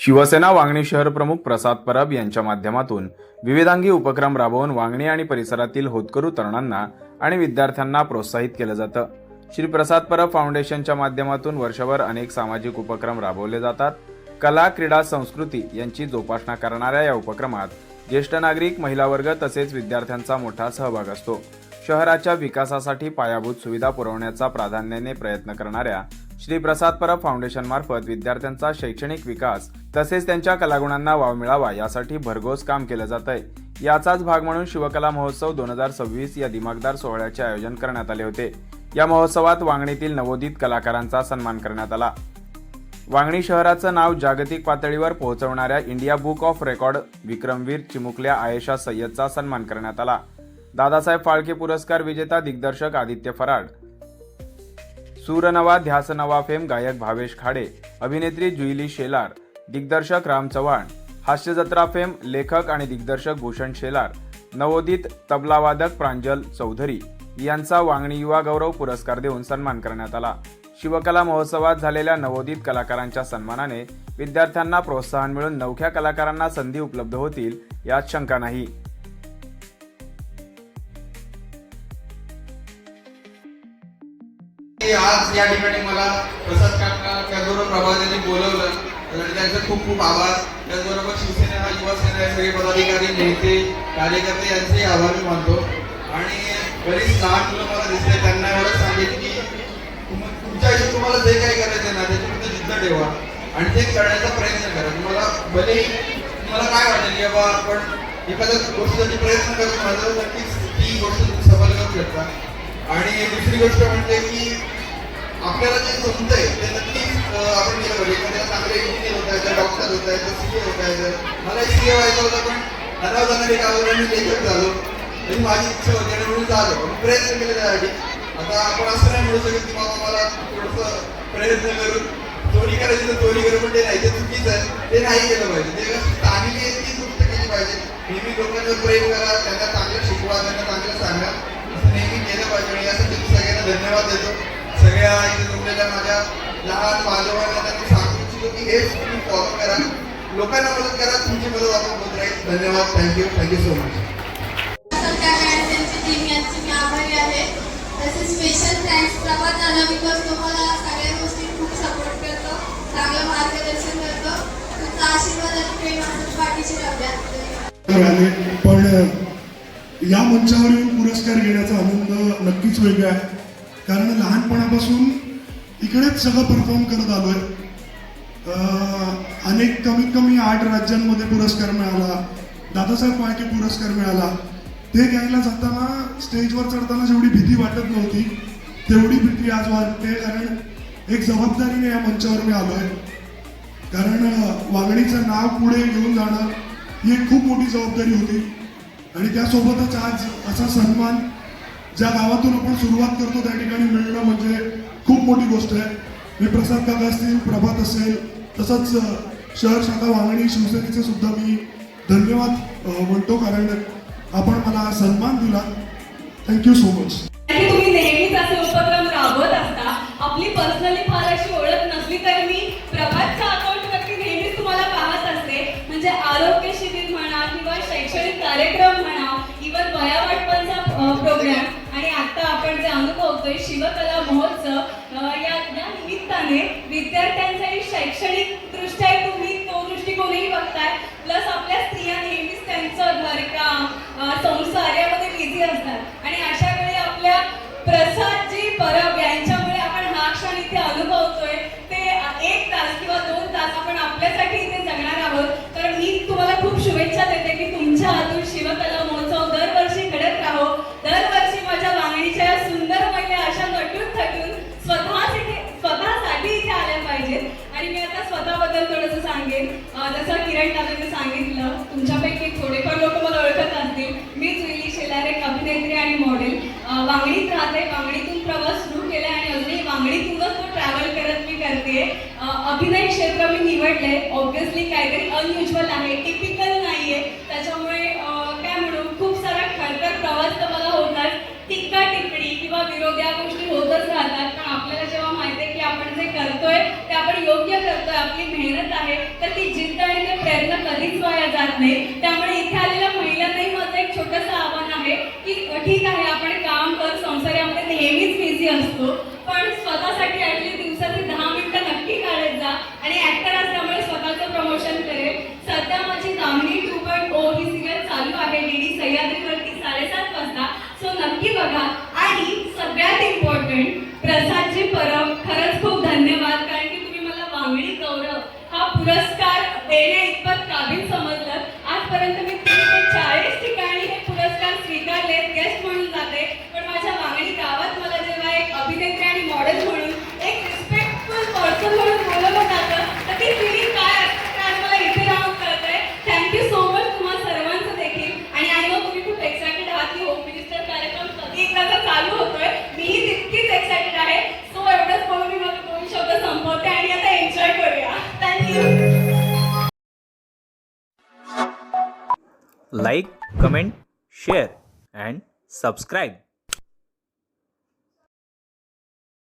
शिवसेना वांगणी शहर प्रमुख प्रसाद परब यांच्या माध्यमातून विविधांगी उपक्रम राबवून वांगणी आणि परिसरातील होतकरू तरुणांना आणि विद्यार्थ्यांना प्रोत्साहित केलं जातं। श्री प्रसाद परब फाउंडेशनच्या माध्यमातून वर्षभर अनेक सामाजिक उपक्रम राबवले जातात। कला, क्रीडा, संस्कृती यांची जोपासना करणाऱ्या या उपक्रमात ज्येष्ठ नागरिक, महिला वर्ग तसेच विद्यार्थ्यांचा मोठा सहभाग असतो। शहराच्या विकासासाठी पायाभूत सुविधा पुरवण्याचा प्राधान्याने प्रयत्न करणाऱ्या श्री प्रसाद परब फाउंडेशन मार्फत विद्यार्थ्यांचा शैक्षणिक विकास तसेच त्यांच्या कलागुणांना वाव मिळावा यासाठी भरघोस काम केलं जात आहे। याचाच भाग म्हणून शिवकला महोत्सव 2026 या दिमागदार सोहळ्याचे आयोजन करण्यात आले होते। या महोत्सवात वांगणीतील नवोदित कलाकारांचा सन्मान करण्यात आला। वांगणी शहराचं नाव जागतिक पातळीवर पोहोचवणाऱ्या इंडिया बुक ऑफ रेकॉर्ड विक्रमवीर चिमुकल्या आयेशा सय्यदचा सन्मान करण्यात आला। दादासाहेब फाळके पुरस्कार विजेता दिग्दर्शक आदित्य फराड, सूरनवा ध्यासनवा फेम गायक भावेश खाडे, अभिनेत्री जुईली शेलार, दिग्दर्शक राम चव्हाण, हास्यजत्रा फेम लेखक आणि दिग्दर्शक भूषण शेलार, नवोदित तबलावादक प्रांजल चौधरी यांचा वांगणी युवा गौरव पुरस्कार देऊन सन्मान करण्यात आला। शिवकला महोत्सवात झालेल्या नवोदित कलाकारांच्या सन्मानाने विद्यार्थ्यांना प्रोत्साहन मिळून नवख्या कलाकारांना संधी उपलब्ध होतील यात शंका नाही। आज या ठिकाणी मला प्रसाद काका त्याचबरोबर प्रभातांनी बोलवलं आणि त्यांचे खूप खूप आभार। त्याचबरोबर शिवसेना, युवा सेना या सगळे पदाधिकारी, नेते, कार्यकर्ते यांचे आभार मी मानतो। आणि बरीच लहान मुलं मला दिसते, त्यांना एवढंच सांगेन की तुमच्या आयुष्यात तुम्हाला जे काही करायचं ना त्याच्यामध्ये जिद्द ठेवा आणि ते करण्याचा प्रयत्न करा। तुम्हाला काय वाटेल की बाबा आपण एखाद्या गोष्टीसाठी प्रयत्न करून माझं नक्कीच ती गोष्ट सफल करू शकता। आणि दुसरी गोष्ट म्हणजे की आपल्याला जे जमतंय ते नक्कीच आपण केलं पाहिजे। एखाद्याला चांगले इंजिनियर होत आहे, डॉक्टर होत आहे, सीए होत आहे। मला सीए व्हायचं होतं पण जाणारी गावाला मी लेखक झालो, तरी माझी इच्छा होती आणि म्हणून झालो, प्रयत्न केले त्यासाठी। आता आपण असं नाही म्हणू शकत की बाबा मला थोडंसं प्रयत्न करून चोरी करायची तर चोरी करू, पण ते नाही, ते चुकीचं आहे, ते नाही केलं पाहिजे। ते चांगली आहे ती गोष्ट केली पाहिजे। नेहमी लोकांवर प्रेम करा, त्यांना चांगलं शिकवा, त्यांना चांगलं सांगा, असं नेहमी केलं पाहिजे। आणि यासाठी सगळ्यांना धन्यवाद देतो। सगळ्या इथे जमलेल्या माझ्या लहान बांधवांना त्यांनी सांगू इच्छितो की हेच तुम्ही फॉलो करा, लोकांना मदत करा, तुमची मदत आपण होत राहील। धन्यवाद, थँक्यू सो मच। मी आभारी आहे। तसेच स्पेशल थँक्स प्रभात दादा, बिकॉज तुम्हाला सगळ्या गोष्टी खूप सपोर्ट करतो, चांगलं मार्गदर्शन करतो, तुमचा आशीर्वाद आणि प्रेम असं पाठीशी राहू। पण या मंचावर येऊन पुरस्कार घेण्याचा आनंद नक्कीच वेगळा आहे, कारण लहानपणापासून इकडेच सगळं परफॉर्म करत आलोय। अनेक कमीत कमी 8 राज्यांमध्ये पुरस्कार मिळाला, दादासाहेब फाळके पुरस्कार मिळाला। ते घ्यायला जाताना स्टेजवर चढताना जेवढी भीती वाटत नव्हती तेवढी भीती आज वाटते, कारण एक जबाबदारीने या मंचावर मी आलोय। कारण वांगणीचं नाव पुढे घेऊन जाणं ही एक खूप मोठी जबाबदारी होती आणि त्यासोबतच आज असा सन्मान ज्या गावातून आपण सुरुवात करतो त्या ठिकाणी मिळणं म्हणजे खूप मोठी गोष्ट आहे। मी प्रसाद काका असतील, प्रभात असेल, तसंच शहर शाखा वांगणी शिवसेनेचे सुद्धा मी धन्यवाद म्हणतो, कारण आपण मला हा सन्मान दिला। Thank you so much. तुम्ही नेहमीच असे उपक्रम राबवत असता। आपली पर्सनली फार अशी ओळख नसली तरी मी प्रभातच्या अकाउंटवरती नेहमीच तुम्हाला पाहत असते। म्हणजे आरोग्य शिबिर म्हणा किंवा शैक्षणिक कार्यक्रम म्हणा, इव्हन वयावाटपांचा प्रोग्राम आणि आता आपण जे अनुभवतोय शिवकला महोत्सव, या निमित्ताने विद्यार्थ्यांचाही शैक्षणिक दृष्ट्या तुम्ही तो दृष्टिकोनही बघताय। प्लस आपल्या स्त्रिया नेहमीच त्यांचं घरकाम, संसार यामध्ये बिझी असतात आणि अशा वेळी आपल्या प्रसादजी परब यांच्यामुळे आपण हा क्षण इथे अनुभवतोय। ते 1 तास किंवा 2 तास आपण आपल्यासाठी इथे जगणार आहोत। तर मी तुम्हाला खूप शुभेच्छा देते की तुमच्या हातून शिवकला महोत्सव दरवर्षी घडत राहो। दरवर्षी माझ्या वांगणीच्या सुंदर महिला अशा नटून थटून स्वतःसाठी इथे आल्या पाहिजेत। आणि मी आता स्वतःबद्दल थोडंसं सांगेन। जसं किरण दादांनी सांगितलं, तुमच्यापैकी थोडेफार लोक मला ओळखत असतील। मी जुईली शेलार, एक अभिनेत्री आणि मॉडेल, वांगणीत राहते। वांगणीतून प्रवास सुरू केला आणि अजूनही वांगणीतूनच तो ट्रॅव्हल करत मी करते। अभिनय क्षेत्र मी निवडले, ऑब्व्हियसली काहीतरी अनयुज्युअल आहे, टिपिकल नाहीये, त्याच्यामुळे काय म्हणू खूप सारा खडतर प्रवास तर मला होतात। टीका टिप्पणी किंवा विरोध या गोष्टी होतच राहतात, पण आपल्याला जेव्हा माहिती आहे की आपण जे करतोय ते आपण योग्य करतोय, आपली मेहनत आहे, तर ती जिद्द आणि ते प्रयत्न कधीच वाया जात नाही. त्यामुळे इथे आलेल्या महिलांनाही माझं एक छोटंसं आव्हान आहे की ठीक आहे, आपण काम कर, संसार यामध्ये नेहमीच बिझी असतो, पण स्वतःसाठी ॲटलीस्ट दिवसाचे 10 मिनिटं नक्की काढत जा. आणि ॲक्टर असल्यामुळे स्वतःचं प्रमोशन करेल. सध्या माझी दामिनी 2.0 ही सिरियल चालू आहे डीडी सह्याद्रीवरती 7:30 वाजता. सो नक्की बघा. आणि सगळ्यात इम्पॉर्टंट, प्रसादजी परब, खरंच खूप धन्यवाद, कारण की तुम्ही मला वांगडी गौरव हा पुरस्कार देण्या इतपत काबिल समजलं. आजपर्यंत मी 30 ते 40 ठिकाणी हे पुरस्कार स्वीकारले, गेस्ट म्हणून जाते, पण माझ्या वांगडी गावात मला जेव्हा एक अभिनेत्री आणि मॉडेल म्हणून, एक रिस्पेक्टफुल पर्सन म्हणून बोलवलं जातं, तर ती फिलिंग काय असते ते आज मला इथे राहून कळतंय. थँक्यू सो मच तुम्हा सर्वांचं देखील. आणि आय नो तुम्ही खूप एक्सायटेड आहात की होम मिनिस्टर कार्यक्रम कधी एकदाचा चालू होतोय. मीही तितकीच एक्सायटेड आहे. सो एवढंच बोलून मी माझे 2 शब्द संपवते आणि आता एन्जॉय करूया. Thank you. Like, comment, share and subscribe.